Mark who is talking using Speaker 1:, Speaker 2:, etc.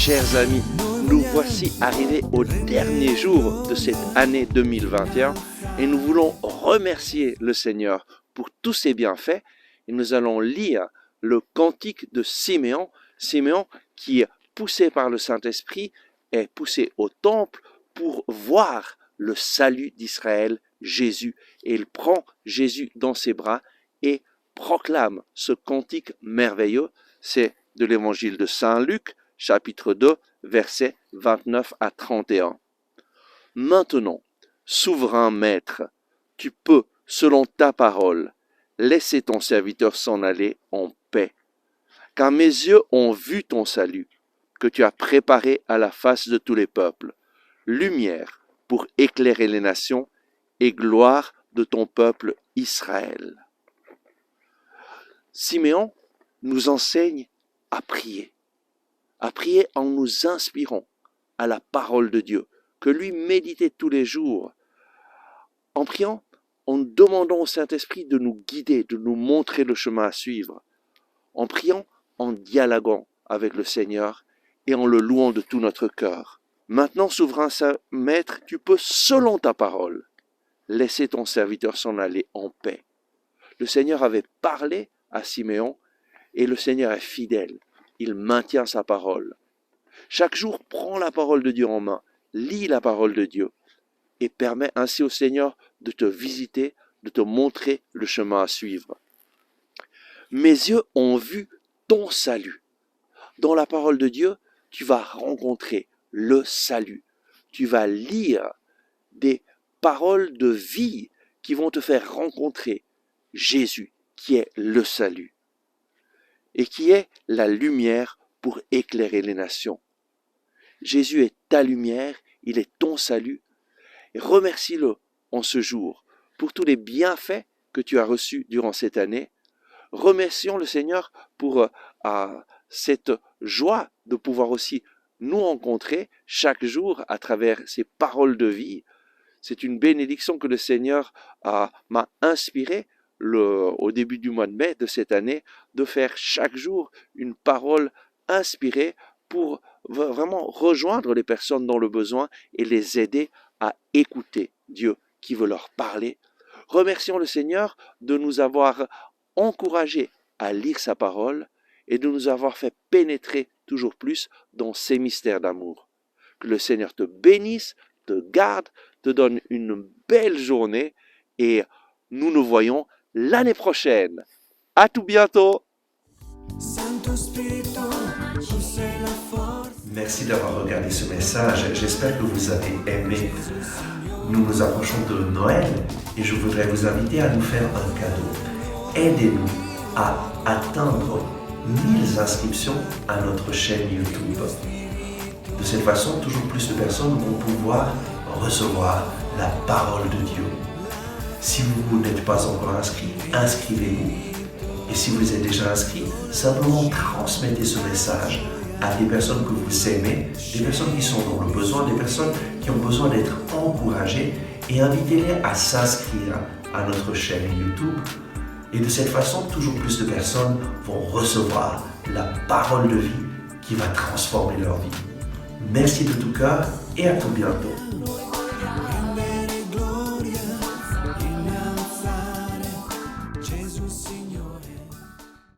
Speaker 1: chers amis, nous voici arrivés au dernier jour de cette année 2021 et nous voulons remercier le Seigneur pour tous ses bienfaits et nous allons lire le cantique de Siméon, Siméon qui, poussé par le Saint-Esprit, est poussé au temple pour voir le salut d'Israël, Jésus, et il prend Jésus dans ses bras et proclame ce cantique merveilleux. C'est de l'évangile de Saint Luc, chapitre 2, versets 29 à 31. Maintenant, souverain maître, tu peux, selon ta parole, laisser ton serviteur s'en aller en paix. Car mes yeux ont vu ton salut, que tu as préparé à la face de tous les peuples, lumière pour éclairer les nations et gloire de ton peuple Israël. Siméon nous enseigne à prier en nous inspirant à la parole de Dieu, que lui méditait tous les jours, en priant, en demandant au Saint-Esprit de nous guider, de nous montrer le chemin à suivre, en priant, en dialoguant avec le Seigneur et en le louant de tout notre cœur. Maintenant, souverain Maître, tu peux, selon ta parole, laisser ton serviteur s'en aller en paix. Le Seigneur avait parlé à Siméon et le Seigneur est fidèle. Il maintient sa parole. Chaque jour, prends la parole de Dieu en main, lis la parole de Dieu et permets ainsi au Seigneur de te visiter, de te montrer le chemin à suivre. Mes yeux ont vu ton salut. Dans la parole de Dieu, tu vas rencontrer le salut. Tu vas lire des paroles de vie qui vont te faire rencontrer Jésus, qui est le salut et qui est la lumière pour éclairer les nations. Jésus est ta lumière, il est ton salut. Et remercie-le en ce jour pour tous les bienfaits que tu as reçus durant cette année. Remercions le Seigneur pour cette joie de pouvoir aussi nous rencontrer chaque jour à travers ces paroles de vie. C'est une bénédiction que le Seigneur m'a inspiré au début du mois de mai de cette année, de faire chaque jour une parole inspirée pour vraiment rejoindre les personnes dans le besoin et les aider à écouter Dieu qui veut leur parler. Remercions le Seigneur de nous avoir encouragés à lire sa parole et de nous avoir fait pénétrer toujours plus dans ses mystères d'amour. Que le Seigneur te bénisse, te garde, te donne une belle journée et nous nous voyons l'année prochaine. À tout bientôt.
Speaker 2: Merci d'avoir regardé ce message. J'espère que vous avez aimé. Nous nous approchons de Noël et je voudrais vous inviter à nous faire un cadeau. Aidez-nous à atteindre 1000 inscriptions à notre chaîne YouTube. De cette façon, toujours plus de personnes vont pouvoir recevoir la parole de Dieu. Si vous n'êtes pas encore inscrit, inscrivez-vous. Et si vous êtes déjà inscrit, simplement transmettez ce message à des personnes que vous aimez, des personnes qui sont dans le besoin, des personnes qui ont besoin d'être encouragées et invitez-les à s'inscrire à notre chaîne YouTube. Et de cette façon, toujours plus de personnes vont recevoir la parole de vie qui va transformer leur vie. Merci de tout cœur et à tout bientôt. Jesus.